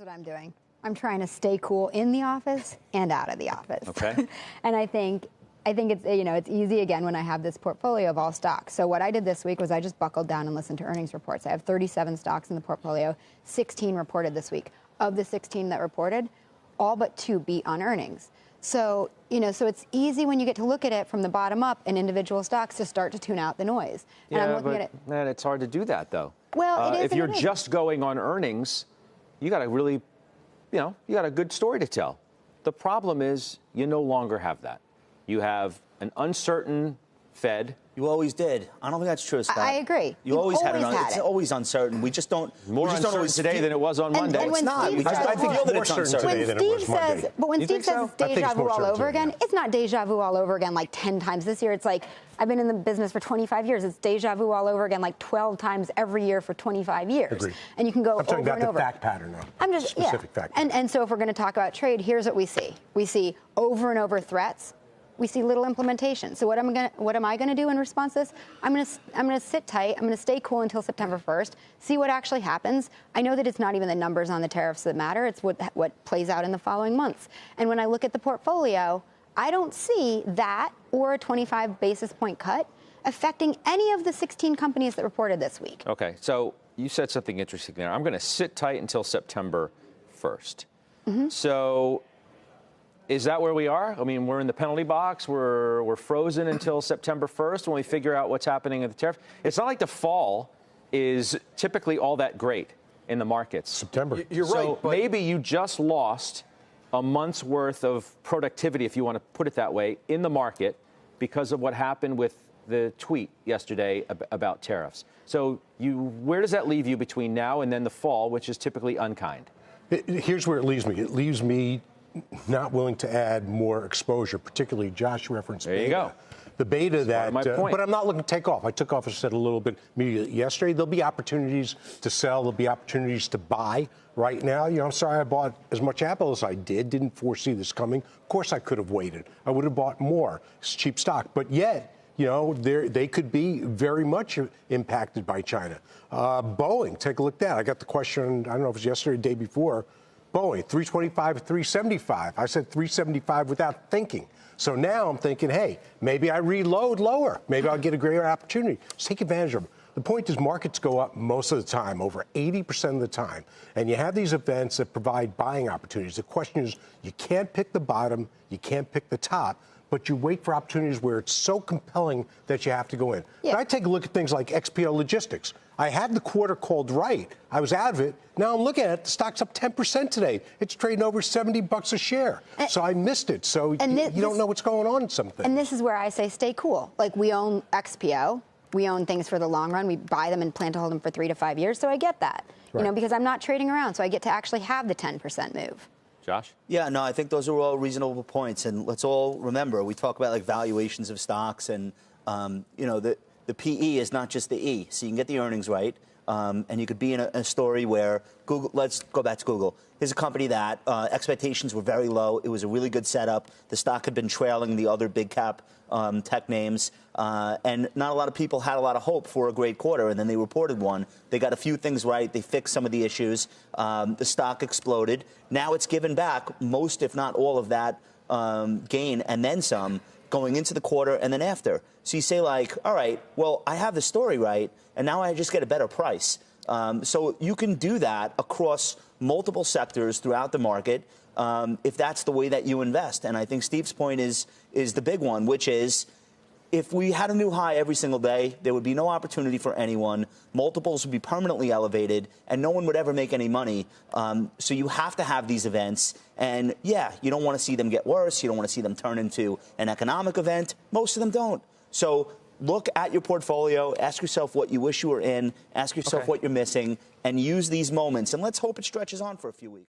what I'm doing. I'm trying to stay cool in the office and out of the office. Okay. And I think it's, it's easy again when I have this portfolio of all stocks. So what I did this week was I just buckled down and listened to earnings reports. I have 37 stocks in the portfolio. 16 reported this week. Of the 16 that reported, all but 2 beat on earnings. So, so it's easy when you get to look at it from the bottom up in individual stocks to start to tune out the noise. And yeah, I'm looking but at it. Man, it's hard to do that, though. Well, it is. If you're just going on earnings, you got to really, you got a good story to tell. The problem is you no longer have that. You have an uncertain Fed. You always did. I don't think that's true, Scott. I agree. You always had it. It's always uncertain. We just don't. More uncertain today than it was on Monday. And it's not. I think it's more certain today than it was Monday. But when Steve says it's deja vu all over again, it's not deja vu all over again like 10 times this year. It's like, I've been in the business for 25 years. It's deja vu all over again like 12 times every year for 25 years. Agreed. And you can go I'm talking over about and the over. fact pattern now. I'm just, specific fact pattern. And so if we're going to talk about trade, here's what we see. We see over and over threats. We see little implementation. So what am I going to do in response to this? I'm going to sit tight. I'm going to stay cool until September 1st. See what actually happens. I know that it's not even the numbers on the tariffs that matter. It's what plays out in the following months. And when I look at the portfolio, I don't see that or a 25 basis point cut affecting any of the 16 companies that reported this week. Okay, so you said something interesting there. I'm going to sit tight until September 1st. Mm-hmm. So is that where we are? I mean, we're in the penalty box. We're frozen until September 1st when we figure out what's happening at the tariff. It's not like the fall is typically all that great in the markets. September. You're right. So maybe you just lost a month's worth of productivity, if you want to put it that way, in the market because of what happened with the tweet yesterday about tariffs. So where does that leave you between now and then the fall, which is typically unkind? Here's where it leaves me. It leaves me not willing to add more exposure, particularly Josh referenced beta. There you go. The beta that, my point. But I'm not looking to take off. I took off, as I said a little bit immediately yesterday. There'll be opportunities to sell. There'll be opportunities to buy right now. I'm sorry I bought as much Apple as I did. Didn't foresee this coming. Of course I could have waited. I would have bought more. It's cheap stock. But yet, they could be very much impacted by China. Boeing, take a look at that. I got the question, I don't know if it was yesterday or the day before. Boeing, 325, 375. I said 375 without thinking. So now I'm thinking, hey, maybe I reload lower. Maybe I'll get a greater opportunity. Just take advantage of them. The point is markets go up most of the time, over 80% of the time. And you have these events that provide buying opportunities. The question is, you can't pick the bottom, you can't pick the top, but you wait for opportunities where it's so compelling that you have to go in. Yeah. But I take a look at things like XPO Logistics. I had the quarter called right. I was out of it. Now I'm looking at it. The stock's up 10% today. It's trading over $70 a share. So I missed it. So you don't know what's going on in some things. And this is where I say stay cool. Like, we own XPO. We own things for the long run. We buy them and plan to hold them for 3 to 5 years. So I get that, right. Because I'm not trading around. So I get to actually have the 10% move. Josh? Yeah, no, I think those are all reasonable points. And let's all remember, we talk about like valuations of stocks and, the PE is not just the E. So you can get the earnings right. And you could be in a story where Google, let's go back to Google. Here's a company that expectations were very low. It was a really good setup. The stock had been trailing the other big cap tech names. And not a lot of people had a lot of hope for a great quarter. And then they reported one. They got a few things right. They fixed some of the issues. The stock exploded. Now it's given back most, if not all, of that gain and then some going into the quarter and then after. So you say, like, all right, well, I have the story right, and now I just get a better price. So you can do that across multiple sectors throughout the market if that's the way that you invest. And I think Steve's point is the big one, which is if we had a new high every single day, there would be no opportunity for anyone. Multiples would be permanently elevated, and no one would ever make any money. So you have to have these events. And, yeah, you don't want to see them get worse. You don't want to see them turn into an economic event. Most of them don't. So look at your portfolio, ask yourself what you wish you were in, ask yourself what you're missing, and use these moments. And let's hope it stretches on for a few weeks.